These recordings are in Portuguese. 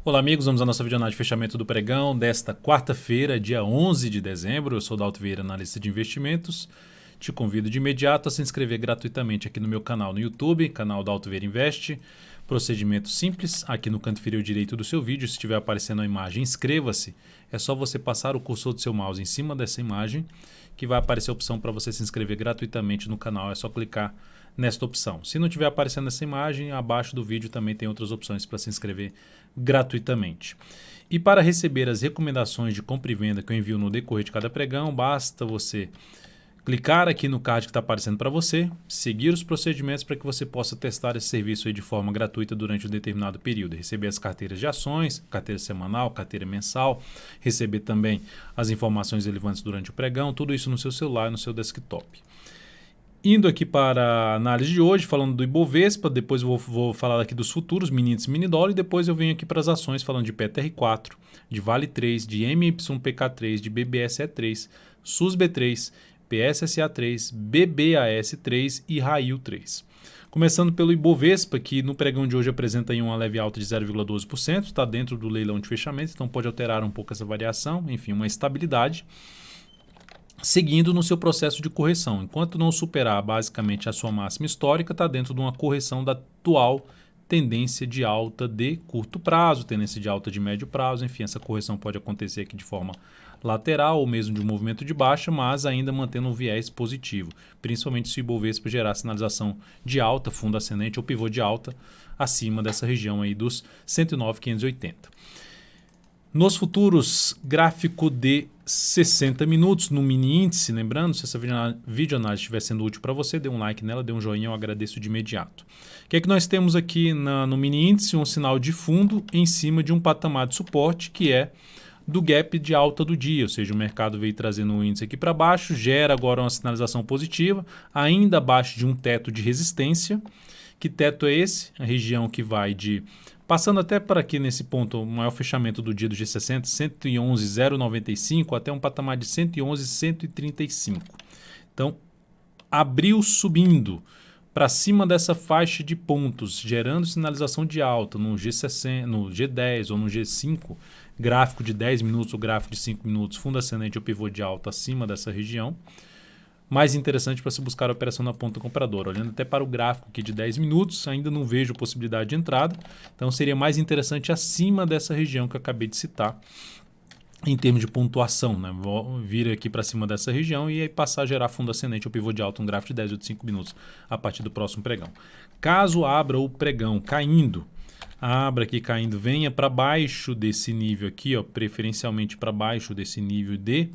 Olá amigos, vamos à nossa videoanálise de fechamento do pregão desta quarta-feira, dia 11 de dezembro. Eu sou Dalto Vieira, analista de investimentos. Te convido de imediato a se inscrever gratuitamente aqui no meu canal no YouTube, canal Dalto Vieira Investe. Procedimento simples, aqui no canto inferior direito do seu vídeo, se estiver aparecendo a imagem, inscreva-se. É só você passar o cursor do seu mouse em cima dessa imagem, que vai aparecer a opção para você se inscrever gratuitamente no canal. É só clicar nesta opção. Se não estiver aparecendo essa imagem, abaixo do vídeo também tem outras opções para se inscrever gratuitamente. E para receber as recomendações de compra e venda que eu envio no decorrer de cada pregão, basta você clicar aqui no card que está aparecendo para você, seguir os procedimentos para que você possa testar esse serviço aí de forma gratuita durante um determinado período. Receber as carteiras de ações, carteira semanal, carteira mensal, receber também as informações relevantes durante o pregão, tudo isso no seu celular e no seu desktop. Indo aqui para a análise de hoje, falando do Ibovespa, depois eu vou falar aqui dos futuros, mini índice, mini dólar, e depois eu venho aqui para as ações falando de PTR4, de Vale 3, de MYPK3, de BBSE3, SUSB3, PSSA3, BBAS3 e Rail 3. Começando pelo Ibovespa, que no pregão de hoje apresenta aí uma leve alta de 0,12%, está dentro do leilão de fechamento, então pode alterar um pouco essa variação, enfim, uma estabilidade. Seguindo no seu processo de correção. Enquanto não superar basicamente a sua máxima histórica, está dentro de uma correção da atual tendência de alta de curto prazo, tendência de alta de médio prazo, enfim, essa correção pode acontecer aqui de forma lateral ou mesmo de um movimento de baixa, mas ainda mantendo um viés positivo, principalmente se o Ibovespa gerar sinalização de alta, fundo ascendente ou pivô de alta, acima dessa região aí dos 109.580. Nos futuros, gráfico de 60 minutos no mini índice, lembrando, se essa videoanálise estiver sendo útil para você, dê um like nela, dê um joinha, eu agradeço de imediato. O que é que nós temos aqui no mini índice? Um sinal de fundo em cima de um patamar de suporte que é do gap de alta do dia, ou seja, o mercado veio trazendo o índice aqui para baixo, gera agora uma sinalização positiva, ainda abaixo de um teto de resistência. Que teto é esse? A região que vai de... Passando até para aqui nesse ponto, o maior fechamento do dia do G60, 111,095 até um patamar de 111,135. Então, abriu subindo para cima dessa faixa de pontos, gerando sinalização de alta no G60, no G10 ou no G5, gráfico de 10 minutos ou gráfico de 5 minutos, fundo ascendente ou pivô de alta acima dessa região. Mais interessante para se buscar a operação na ponta compradora. Olhando até para o gráfico aqui de 10 minutos, ainda não vejo possibilidade de entrada, então seria mais interessante acima dessa região que eu acabei de citar, em termos de pontuação, né? Vou vir aqui para cima dessa região e aí passar a gerar fundo ascendente ou pivô de alta, um gráfico de 10 ou de 5 minutos a partir do próximo pregão. Caso abra o pregão caindo, abra aqui caindo, venha para baixo desse nível aqui, ó, preferencialmente para baixo desse nível de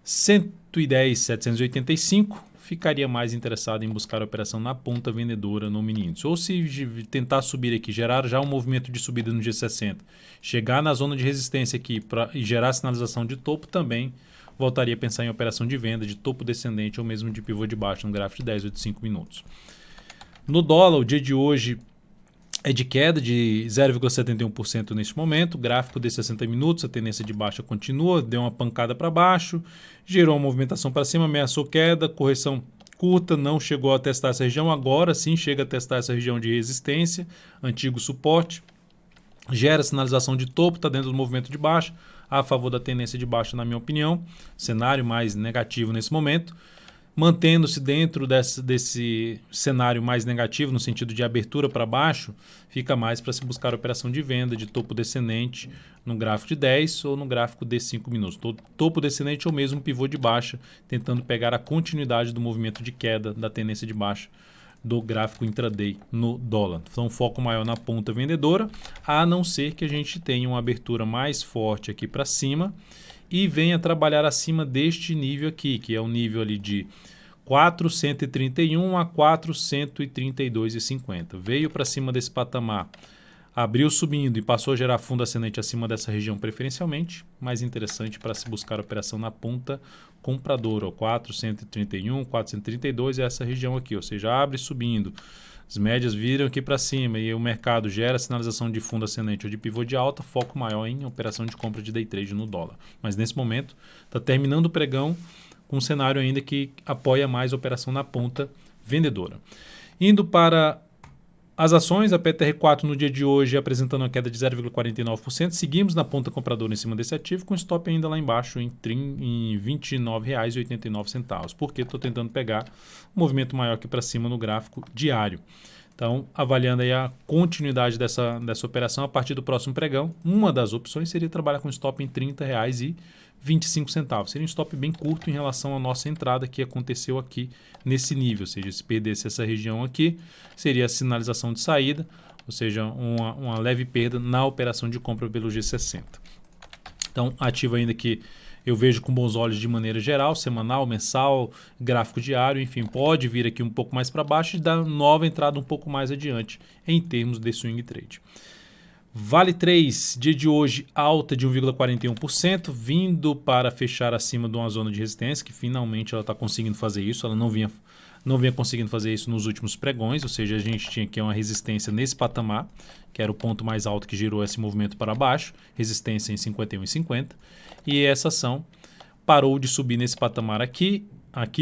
110,785, ficaria mais interessado em buscar a operação na ponta vendedora no mini índice. Ou se tentar subir aqui, gerar já um movimento de subida no G60, chegar na zona de resistência aqui e gerar sinalização de topo, também voltaria a pensar em operação de venda de topo descendente ou mesmo de pivô de baixo no gráfico de 10 ou de 5 minutos. No dólar, o dia de hoje é de queda de 0,71% neste momento, gráfico de 60 minutos, a tendência de baixa continua, deu uma pancada para baixo, gerou uma movimentação para cima, ameaçou queda, correção curta, não chegou a testar essa região, agora sim chega a testar essa região de resistência, antigo suporte, gera sinalização de topo, está dentro do movimento de baixa, a favor da tendência de baixa na minha opinião, cenário mais negativo nesse momento. Mantendo-se dentro desse cenário mais negativo, no sentido de abertura para baixo, fica mais para se buscar a operação de venda de topo descendente no gráfico de 10 ou no gráfico de 5 minutos. Topo descendente ou mesmo pivô de baixa, tentando pegar a continuidade do movimento de queda da tendência de baixa do gráfico intraday no dólar. Então, foco maior na ponta vendedora, a não ser que a gente tenha uma abertura mais forte aqui para cima e venha trabalhar acima deste nível aqui, que é o nível ali de 431 a 432,50. Veio para cima desse patamar, abriu subindo e passou a gerar fundo ascendente acima dessa região preferencialmente, mais interessante para se buscar operação na ponta compradora, 431, 432 é essa região aqui, ou seja, abre subindo. As médias viram aqui para cima e o mercado gera sinalização de fundo ascendente ou de pivô de alta, foco maior em operação de compra de day trade no dólar. Mas nesse momento está terminando o pregão com um cenário ainda que apoia mais a operação na ponta vendedora. Indo para As ações, a PTR4 no dia de hoje apresentando uma queda de 0,49%. Seguimos na ponta compradora em cima desse ativo, com stop ainda lá embaixo em R$ 29,89. Porque estou tentando pegar um movimento maior aqui para cima no gráfico diário. Então, avaliando aí a continuidade dessa operação a partir do próximo pregão, uma das opções seria trabalhar com stop em R$ 30,25. Seria um stop bem curto em relação à nossa entrada que aconteceu aqui nesse nível. Ou seja, se perdesse essa região aqui, seria a sinalização de saída, ou seja, uma leve perda na operação de compra pelo G60. Então, ativo ainda que eu vejo com bons olhos de maneira geral, semanal, mensal, gráfico diário, enfim, pode vir aqui um pouco mais para baixo e dar nova entrada um pouco mais adiante em termos de swing trade. Vale 3, dia de hoje, alta de 1,41%, vindo para fechar acima de uma zona de resistência, que finalmente ela está conseguindo fazer isso, ela não vinha conseguindo fazer isso nos últimos pregões, ou seja, a gente tinha aqui uma resistência nesse patamar, que era o ponto mais alto que gerou esse movimento para baixo, resistência em 51,50, e essa ação parou de subir nesse patamar aqui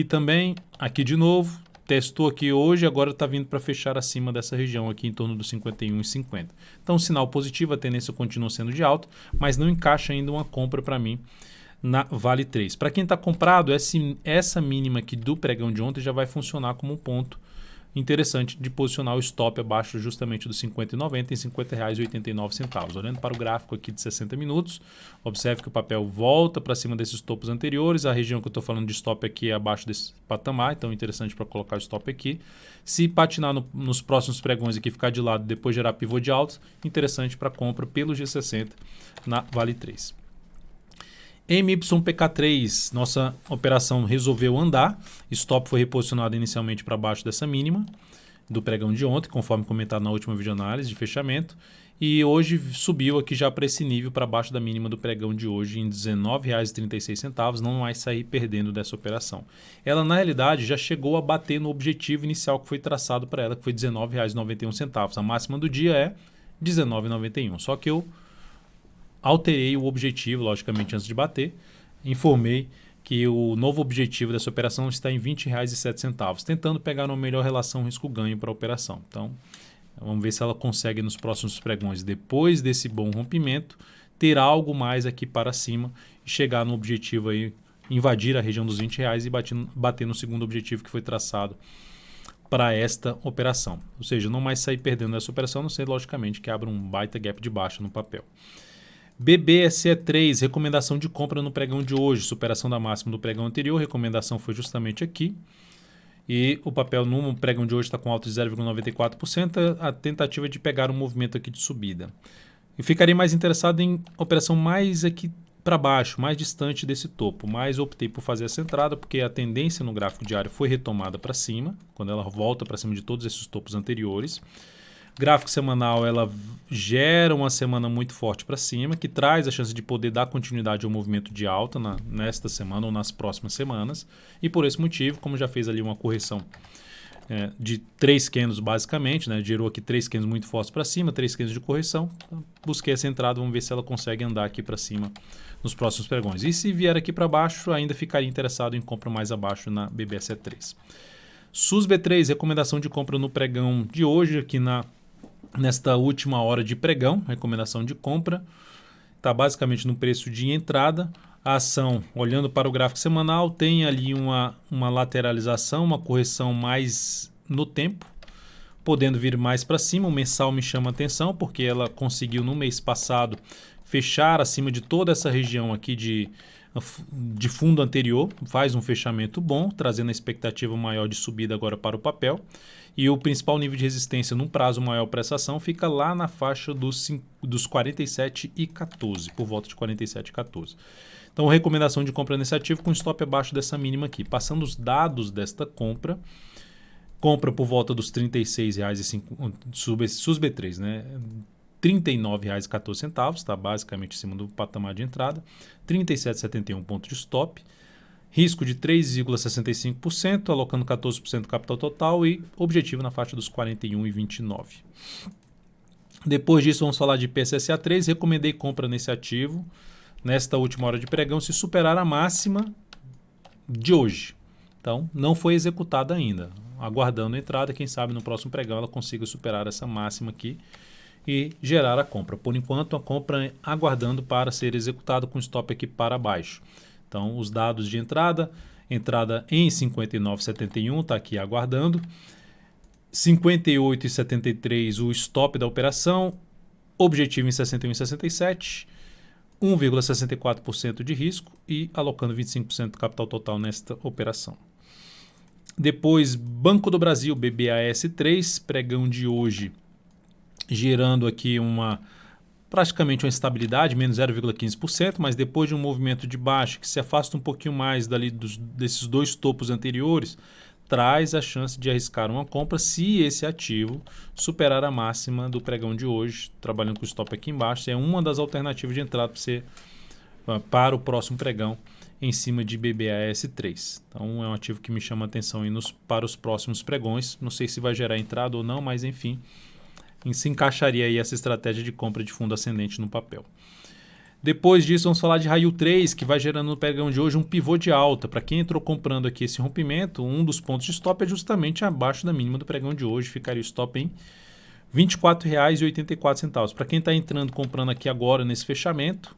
também, aqui de novo, testou aqui hoje, agora está vindo para fechar acima dessa região aqui em torno dos 51,50. Então, sinal positivo, a tendência continua sendo de alta, mas não encaixa ainda uma compra para mim na Vale 3. Para quem está comprado, essa mínima aqui do pregão de ontem já vai funcionar como um ponto interessante de posicionar o stop abaixo justamente dos 50,90 em R$ 50,89. Olhando para o gráfico aqui de 60 minutos, observe que o papel volta para cima desses topos anteriores. A região que eu estou falando de stop aqui é abaixo desse patamar, então é interessante para colocar o stop aqui. Se patinar nos próximos pregões aqui, ficar de lado, depois gerar pivô de alta, interessante para compra pelo G60 na Vale 3. MYPK3, nossa operação resolveu andar, stop foi reposicionado inicialmente para baixo dessa mínima do pregão de ontem, conforme comentado na última videoanálise de fechamento, e hoje subiu aqui já para esse nível, para baixo da mínima do pregão de hoje em R$ 19,36, não vai sair perdendo dessa operação. Ela na realidade já chegou a bater no objetivo inicial que foi traçado para ela, que foi R$ 19,91, a máxima do dia é R$ 19,91, só que eu alterei o objetivo, logicamente, antes de bater. Informei que o novo objetivo dessa operação está em R$ 20,07, tentando pegar uma melhor relação risco-ganho para a operação. Então, vamos ver se ela consegue nos próximos pregões, depois desse bom rompimento, ter algo mais aqui para cima e chegar no objetivo aí, invadir a região dos R$ 20 e bater no segundo objetivo que foi traçado para esta operação. Ou seja, não mais sair perdendo essa operação, a não ser, logicamente, que abra um baita gap de baixa no papel. BBSE3, recomendação de compra no pregão de hoje, superação da máxima do pregão anterior, recomendação foi justamente aqui. E o papel no pregão de hoje está com alta de 0,94%, a tentativa de pegar um movimento aqui de subida. Eu ficaria mais interessado em operação mais aqui para baixo, mais distante desse topo, mas optei por fazer essa entrada porque a tendência no gráfico diário foi retomada para cima, quando ela volta para cima de todos esses topos anteriores. Gráfico semanal, ela gera uma semana muito forte para cima, que traz a chance de poder dar continuidade ao movimento de alta nesta semana ou nas próximas semanas. E por esse motivo, como já fez ali uma correção de 3 candles basicamente, né, gerou aqui 3 candles muito fortes para cima, 3 candles de correção, busquei essa entrada, vamos ver se ela consegue andar aqui para cima nos próximos pregões. E se vier aqui para baixo, ainda ficaria interessado em compra mais abaixo na BBSE3. SUSB3, recomendação de compra no pregão de hoje, aqui nesta última hora de pregão, recomendação de compra, está basicamente no preço de entrada. A ação, olhando para o gráfico semanal, tem ali uma lateralização, uma correção mais no tempo, podendo vir mais para cima. O mensal me chama a atenção, porque ela conseguiu no mês passado fechar acima de toda essa região aqui de fundo anterior, faz um fechamento bom, trazendo a expectativa maior de subida agora para o papel. E o principal nível de resistência num prazo maior para essa ação fica lá na faixa dos 47,14, por volta de 47,14. Então, recomendação de compra nesse ativo com stop abaixo dessa mínima aqui. Passando os dados desta compra por volta dos R$ 36,05, SUSB3, né? R$ 39,14, está basicamente em cima do patamar de entrada, 37,71 ponto de stop. Risco de 3,65%, alocando 14% do capital total e objetivo na faixa dos 41,29. Depois disso, vamos falar de PSSA3. Recomendei compra nesse ativo nesta última hora de pregão se superar a máxima de hoje. Então, não foi executada ainda. aguardando a entrada. Quem sabe no próximo pregão ela consiga superar essa máxima aqui e gerar a compra. Por enquanto, a compra aguardando para ser executada com stop aqui para baixo. Então, os dados de entrada em 59,71, está aqui aguardando. 58,73 o stop da operação, objetivo em 61,67, 1,64% de risco e alocando 25% do capital total nesta operação. Depois, Banco do Brasil, BBAS3, pregão de hoje, gerando aqui praticamente uma estabilidade, menos 0,15%, mas depois de um movimento de baixa que se afasta um pouquinho mais desses dois topos anteriores, traz a chance de arriscar uma compra se esse ativo superar a máxima do pregão de hoje, trabalhando com o stop aqui embaixo. É uma das alternativas de entrada para o próximo pregão em cima de BBAS3. Então é um ativo que me chama a atenção para os próximos pregões. Não sei se vai gerar entrada ou não, mas enfim, se encaixaria aí essa estratégia de compra de fundo ascendente no papel. Depois disso, vamos falar de Raio 3, que vai gerando no pregão de hoje um pivô de alta. Para quem entrou comprando aqui esse rompimento, um dos pontos de stop é justamente abaixo da mínima do pregão de hoje. Ficaria o stop em R$ 24,84. Para quem está entrando comprando aqui agora nesse fechamento,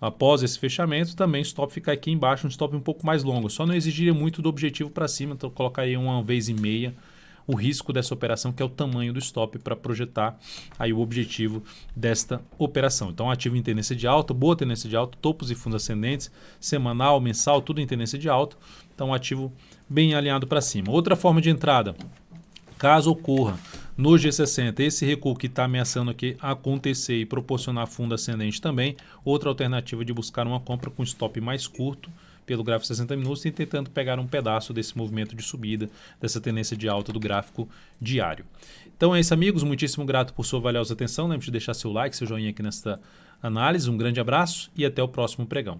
após esse fechamento, também o stop fica aqui embaixo, um stop um pouco mais longo. Só não exigiria muito do objetivo para cima, então eu colocaria 1,5 vezes o risco dessa operação, que é o tamanho do stop, para projetar aí o objetivo desta operação. Então, ativo em tendência de alta, boa tendência de alta, topos e fundos ascendentes, semanal, mensal, tudo em tendência de alta. Então, ativo bem alinhado para cima. Outra forma de entrada, caso ocorra no G60 esse recuo que está ameaçando aqui acontecer e proporcionar fundo ascendente também, outra alternativa de buscar uma compra com stop mais curto, pelo gráfico 60 minutos e tentando pegar um pedaço desse movimento de subida, dessa tendência de alta do gráfico diário. Então é isso, amigos. Muitíssimo grato por sua valiosa atenção. Lembre de deixar seu like, seu joinha aqui nesta análise. Um grande abraço e até o próximo pregão.